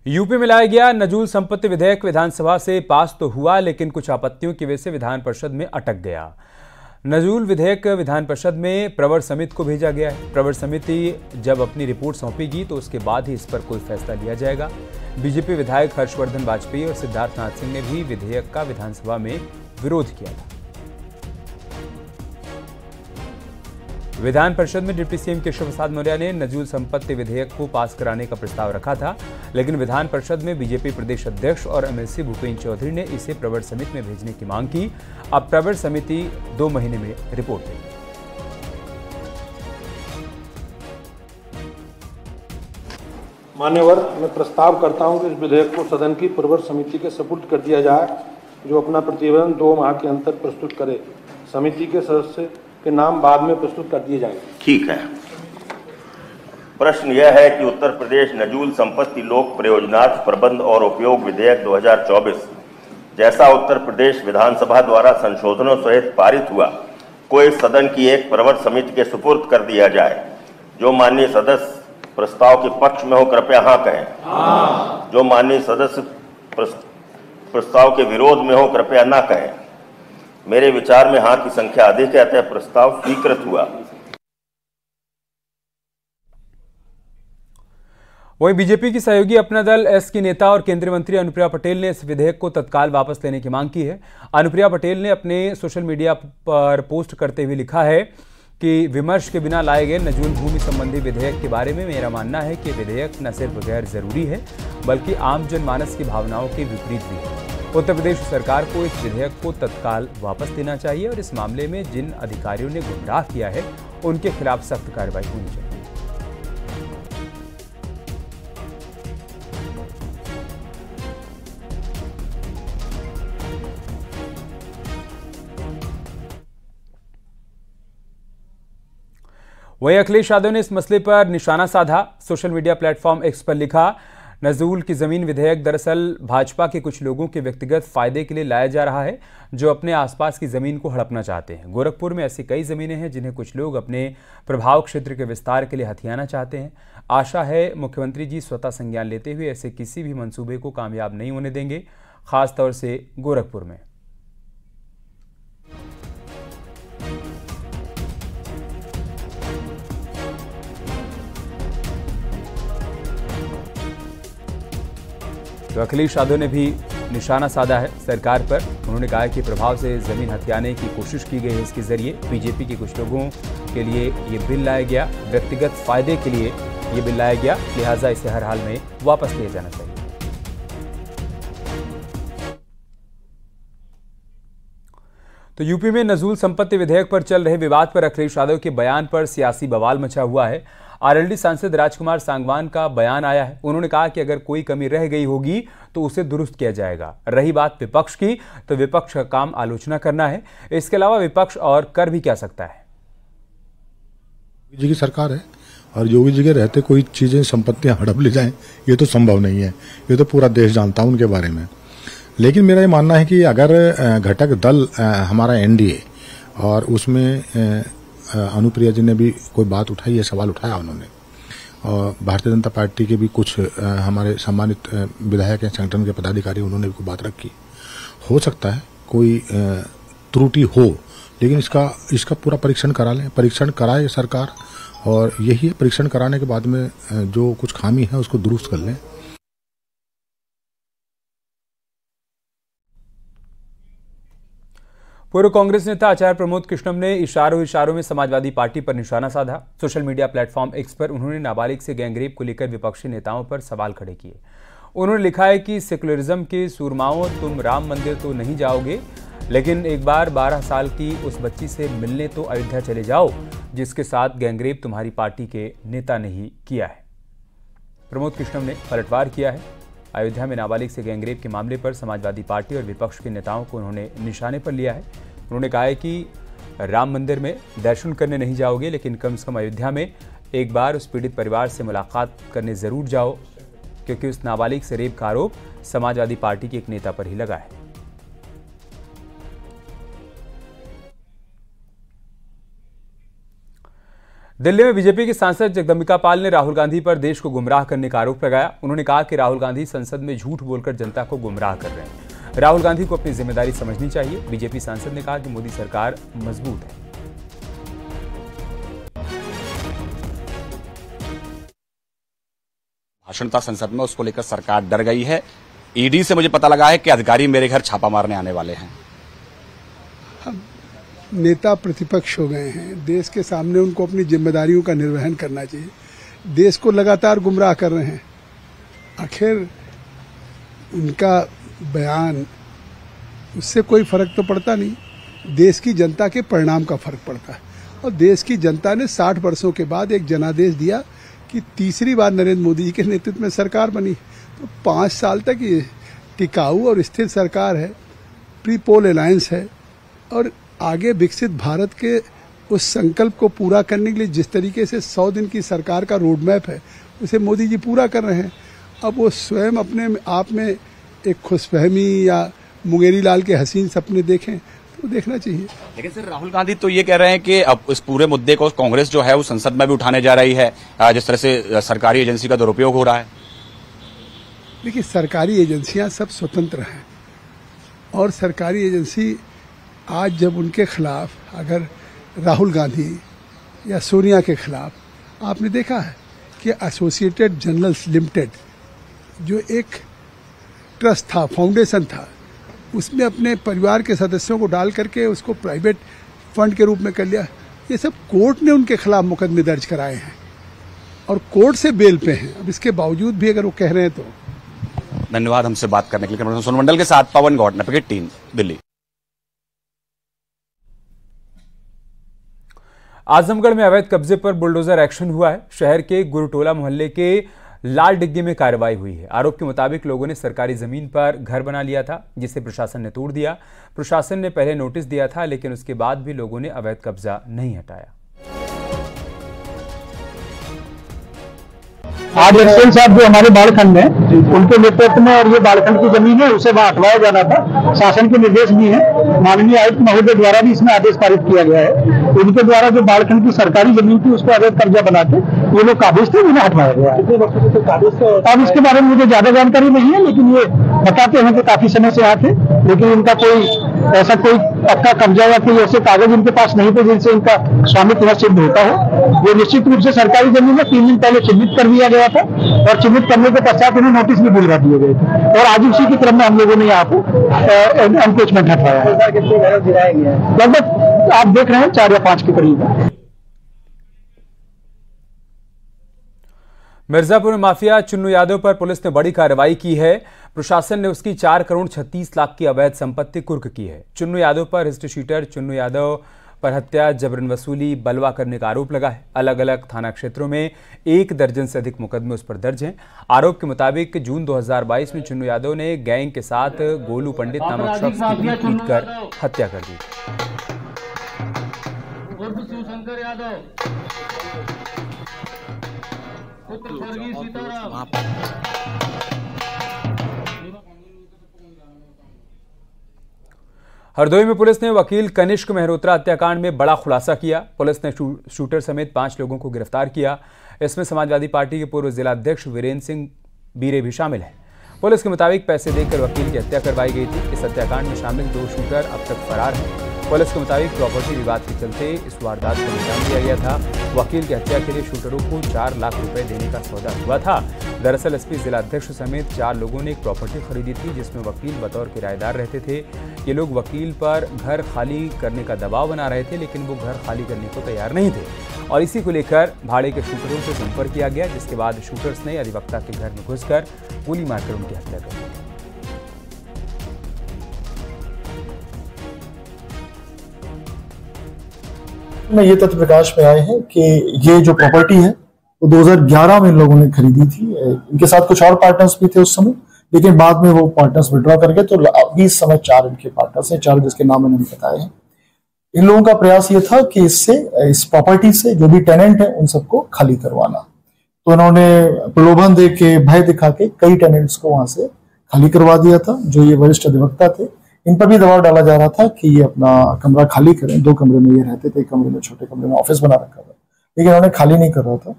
UP में लाया गया नजूल संपत्ति विधेयक विधानसभा से पास तो हुआ, लेकिन कुछ आपत्तियों की वजह से विधान परिषद में अटक गया। नजूल विधेयक विधान परिषद में प्रवर समिति को भेजा गया है। प्रवर समिति जब अपनी रिपोर्ट सौंपेगी तो उसके बाद ही इस पर कोई फैसला लिया जाएगा। बीजेपी विधायक हर्षवर्धन वाजपेयी और सिद्धार्थनाथ सिंह ने भी विधेयक का विधानसभा में विरोध किया था। विधान परिषद में डिप्टी सीएम केशव प्रसाद मौर्य ने नजूल संपत्ति विधेयक को पास कराने का प्रस्ताव रखा था, लेकिन विधान परिषद में बीजेपी प्रदेश अध्यक्ष और एमएलसी भूपेन्द्र चौधरी ने इसे प्रवर समिति में भेजने की मांग की। अब प्रवर समिति 2 महीने में रिपोर्ट देगी। मान्यवर, मैं प्रस्ताव करता हूं कि इस विधेयक को सदन की प्रवर समिति के सुपुर्द कर दिया जाए, जो अपना प्रतिवेदन 2 माह के अंतर प्रस्तुत करे। समिति के सदस्य के नाम बाद में प्रस्तुत कर दिए जाएंगे। ठीक है। प्रश्न यह है कि उत्तर प्रदेश नजूल संपत्ति लोक प्रयोजनार्थ प्रबंध और उपयोग विधेयक 2024 जैसा उत्तर प्रदेश विधानसभा द्वारा संशोधनों सहित पारित हुआ, को इस सदन की एक प्रवर समिति के सुपुर्द कर दिया जाए। जो माननीय सदस्य प्रस्ताव के पक्ष में हो कृपया हाँ कहें। हाँ। जो माननीय सदस्य प्रस्ताव के विरोध में हो कृपया ना कहें। मेरे विचार में हाँ की संख्या अधिक है, अतः प्रस्ताव स्वीकृत हुआ। वहीं बीजेपी की सहयोगी अपना दल एस की नेता और केंद्रीय मंत्री अनुप्रिया पटेल ने इस विधेयक को तत्काल वापस लेने की मांग की है। अनुप्रिया पटेल ने अपने सोशल मीडिया पर पोस्ट करते हुए लिखा है कि विमर्श के बिना लाए गए नजूल भूमि संबंधी विधेयक के बारे में मेरा मानना है कि विधेयक न सिर्फ गैर जरूरी है, बल्कि आम जनमानस की भावनाओं के विपरीत भी है। उत्तर प्रदेश सरकार को इस विधेयक को तत्काल वापस लेना चाहिए और इस मामले में जिन अधिकारियों ने गुमराह किया है उनके खिलाफ सख्त कार्रवाई होनी चाहिए। वहीं अखिलेश यादव ने इस मसले पर निशाना साधा। सोशल मीडिया प्लेटफॉर्म एक्स पर लिखा, नजूल की जमीन विधेयक दरअसल भाजपा के कुछ लोगों के व्यक्तिगत फायदे के लिए लाया जा रहा है, जो अपने आसपास की जमीन को हड़पना चाहते हैं। गोरखपुर में ऐसी कई जमीनें हैं जिन्हें कुछ लोग अपने प्रभाव क्षेत्र के विस्तार के लिए हथियाना चाहते हैं। आशा है मुख्यमंत्री जी स्वतः संज्ञान लेते हुए ऐसे किसी भी मंसूबे को कामयाब नहीं होने देंगे, खासतौर से गोरखपुर में। तो अखिलेश यादव ने भी निशाना साधा है सरकार पर। उन्होंने कहा कि प्रभाव से जमीन हथियाने की कोशिश की गई है। इसके जरिए बीजेपी के कुछ लोगों के लिए ये बिल लाया गया, व्यक्तिगत फायदे के लिए ये बिल लाया गया, लिहाजा इसे हर हाल में वापस लिया जाना चाहिए। तो यूपी में नजूल संपत्ति विधेयक पर चल रहे विवाद पर अखिलेश यादव के बयान पर सियासी बवाल मचा हुआ है। आरएलडी सांसद राजकुमार सांगवान का बयान आया है। उन्होंने कहा कि अगर कोई कमी रह गई होगी तो उसे दुरुस्त किया जाएगा। रही बात विपक्ष की, तो विपक्ष का काम आलोचना करना है। इसके अलावा विपक्ष और कर भी क्या सकता है। योगी जी की सरकार है और योगी जी के रहते कोई चीजें संपत्तियां हड़प ले जाएं, ये तो संभव नहीं है। ये तो पूरा देश जानता है उनके बारे में। लेकिन मेरा ये मानना है कि अगर घटक दल हमारा एनडीए और उसमें अनुप्रिया जी ने भी कोई बात उठाई है, सवाल उठाया उन्होंने, और भारतीय जनता पार्टी के भी कुछ हमारे सम्मानित विधायक हैं, संगठन के पदाधिकारी, उन्होंने भी कोई बात रखी। हो सकता है कोई त्रुटि हो, लेकिन इसका पूरा परीक्षण करा लें, परीक्षण कराए सरकार, और यही परीक्षण कराने के बाद में जो कुछ खामी है उसको दुरुस्त कर लें। पूर्व कांग्रेस नेता आचार्य प्रमोद कृष्णम ने इशारों में समाजवादी पार्टी पर निशाना साधा। सोशल मीडिया प्लेटफॉर्म एक्स पर उन्होंने नाबालिग से गैंगरेप को लेकर विपक्षी नेताओं पर सवाल खड़े किए। उन्होंने लिखा है कि सेकुलरिज्म के सूरमाओं, तुम राम मंदिर तो नहीं जाओगे, लेकिन एक बार 12 साल की उस बच्ची से मिलने तो अयोध्या चले जाओ जिसके साथ गैंगरेप तुम्हारी पार्टी के नेता ने ही किया है। प्रमोद कृष्णम ने पलटवार किया है। अयोध्या में नाबालिग से गैंगरेप के मामले पर समाजवादी पार्टी और विपक्ष के नेताओं को उन्होंने निशाने पर लिया है। उन्होंने कहा है कि राम मंदिर में दर्शन करने नहीं जाओगे, लेकिन कम से कम अयोध्या में एक बार उस पीड़ित परिवार से मुलाकात करने जरूर जाओ, क्योंकि उस नाबालिग से रेप का आरोप समाजवादी पार्टी के एक नेता पर ही लगा है। दिल्ली में बीजेपी के सांसद जगदम्बिका पाल ने राहुल गांधी पर देश को गुमराह करने का आरोप लगाया। उन्होंने कहा कि राहुल गांधी संसद में झूठ बोलकर जनता को गुमराह कर रहे हैं। राहुल गांधी को अपनी जिम्मेदारी समझनी चाहिए। बीजेपी सांसद ने कहा कि मोदी सरकार मजबूत है। भाषण था संसद में, उसको लेकर सरकार डर गई है। ईडी से मुझे पता लगा है कि अधिकारी मेरे घर छापा मारने आने वाले हैं। नेता प्रतिपक्ष हो गए हैं, देश के सामने उनको अपनी जिम्मेदारियों का निर्वहन करना चाहिए। देश को लगातार गुमराह कर रहे हैं। आखिर उनका बयान, उससे कोई फर्क तो पड़ता नहीं, देश की जनता के परिणाम का फर्क पड़ता है। और देश की जनता ने 60 वर्षों के बाद एक जनादेश दिया कि तीसरी बार नरेंद्र मोदी जी के नेतृत्व में सरकार बनी, तो 5 साल तक ये टिकाऊ और स्थिर सरकार है, प्री पोल अलायंस है, और आगे विकसित भारत के उस संकल्प को पूरा करने के लिए जिस तरीके से 100 दिन की सरकार का रोड मैप है, उसे मोदी जी पूरा कर रहे हैं। अब वो स्वयं अपने आप में एक खुशफहमी या मुंगेरी लाल के हसीन सपने देखें तो देखना चाहिए। लेकिन सर, राहुल गांधी तो ये कह रहे हैं कि अब इस पूरे मुद्दे को कांग्रेस जो है वो संसद में भी उठाने जा रही है, जिस तरह से सरकारी एजेंसी का दुरुपयोग हो रहा है। देखिए, सरकारी एजेंसियां सब स्वतंत्र हैं, और सरकारी एजेंसी आज जब उनके खिलाफ, अगर राहुल गांधी या सोनिया के खिलाफ, आपने देखा है कि एसोसिएटेड जर्नल्स लिमिटेड जो एक ट्रस्ट था, फाउंडेशन था, उसमें अपने परिवार के सदस्यों को डाल करके उसको प्राइवेट फंड के रूप में कर लिया। ये सब कोर्ट ने उनके खिलाफ मुकदमे दर्ज कराए हैं और कोर्ट से बेल पे हैं। अब इसके बावजूद भी अगर वो कह रहे हैं तो धन्यवाद हमसे बात करने के लिए। सोनमंडल के साथ पवन गौड़, नेपकेट 3, दिल्ली। आजमगढ़ में अवैध कब्जे पर बुलडोजर एक्शन हुआ है। शहर के गुरुटोला मोहल्ले के लाल डिग्गी में कार्रवाई हुई है। आरोप के मुताबिक लोगों ने सरकारी जमीन पर घर बना लिया था, जिसे प्रशासन ने तोड़ दिया। प्रशासन ने पहले नोटिस दिया था, लेकिन उसके बाद भी लोगों ने अवैध कब्जा नहीं हटाया। आज एक्सएल साहब जो हमारे बालखंड में, उनके नेतृत्व में, और ये बालखंड की जमीन है, उसे वहां हटवाया जाना था। शासन के निर्देश भी है, माननीय आयुक्त महोदय द्वारा भी इसमें आदेश पारित किया गया है। उनके द्वारा जो बालखंड की सरकारी जमीन थी उसको अवैध कब्जा बना के ये लोग काबिज थे, उन्हें हटवाया गया है। अब इसके बारे में मुझे ज्यादा जानकारी नहीं है, लेकिन ये बताते हैं कि काफी समय से यहाँ थे, लेकिन इनका कोई ऐसा कोई पक्का कब्जा या कोई ऐसे कागज इनके पास नहीं थे जिनसे इनका स्वामित्व सिद्ध होता हो। ये निश्चित रूप से सरकारी जमीन में 3 दिन पहले चिन्हित कर दिया गया था, और चिन्हित करने के पश्चात उन्हें नोटिस भी दिलवा दिए गए थे, और आज उसी के क्रम में हम लोगों ने यहाँ पे एनक्रोचमेंट हटवाया है। लगभग आप देख रहे हैं 4 या 5 के करीब है। मिर्जापुर में माफिया चुन्नू यादव पर पुलिस ने बड़ी कार्रवाई की है। प्रशासन ने उसकी 4 करोड़ 36 लाख की अवैध संपत्ति कुर्क की है। चुन्नू यादव पर हिस्ट्री शीटर चुन्नू यादव पर हत्या, जबरन वसूली, बलवा करने का आरोप लगा है। अलग अलग थाना क्षेत्रों में 1 दर्जन से अधिक मुकदमे उस पर दर्ज हैं। आरोप के मुताबिक जून 2022 में चुन्नू यादव ने गैंग के साथ गोलू पंडित नामक शख्स की पीट पीट कर हत्या कर दी। हरदोई में पुलिस ने वकील कनिष्क मेहरोत्रा हत्याकांड में बड़ा खुलासा किया। पुलिस ने शूटर समेत 5 लोगों को गिरफ्तार किया। इसमें समाजवादी पार्टी के पूर्व जिला अध्यक्ष वीरेंद्र सिंह बीरे भी शामिल हैं। पुलिस के मुताबिक पैसे देकर वकील की हत्या करवाई गई थी। इस हत्याकांड में शामिल 2 शूटर अब तक फरार हैं। पुलिस के मुताबिक प्रॉपर्टी विवाद के चलते इस वारदात को अंजाम दिया गया था। वकील की हत्या के लिए शूटरों को 4 लाख रुपए देने का सौदा हुआ था। दरअसल एसपी जिला अध्यक्ष समेत 4 लोगों ने एक प्रॉपर्टी खरीदी थी, जिसमें वकील बतौर किराएदार रहते थे। ये लोग वकील पर घर खाली करने का दबाव बना रहे थे, लेकिन वो घर खाली करने को तैयार नहीं थे, और इसी को लेकर भाड़े के शूटरों से संपर्क किया गया, जिसके बाद शूटर्स ने अधिवक्ता के घर में घुसकर गोली मारकर उनकी हत्या कर दी। में ये तथ्य प्रकाश में आए हैं कि ये जो प्रॉपर्टी है वो 2011 में इन लोगों ने खरीदी थी। इनके साथ कुछ और पार्टनर्स भी थे उस समय, लेकिन बाद में वो पार्टनर्स विड्रॉ कर गए, तो अभी इस समय 4 इनके पार्टनर्स हैं, 4 जिसके नाम मैंने बताए हैं। इन लोगों का प्रयास ये था कि इस प्रॉपर्टी से जो भी टेनेंट है उन सबको खाली करवाना। तो इन्होंने प्रलोभन दे के, भय दिखा के कई टेनेंट्स को वहां से खाली करवा दिया था। जो ये वरिष्ठ अधिवक्ता थे, इन पर भी दबाव डाला जा रहा था कि ये अपना कमरा खाली करें। 2 कमरे में ये रहते थे, एक कमरे में, छोटे कमरे में ऑफिस बना रखा था, लेकिन उन्होंने खाली नहीं कर रहा था।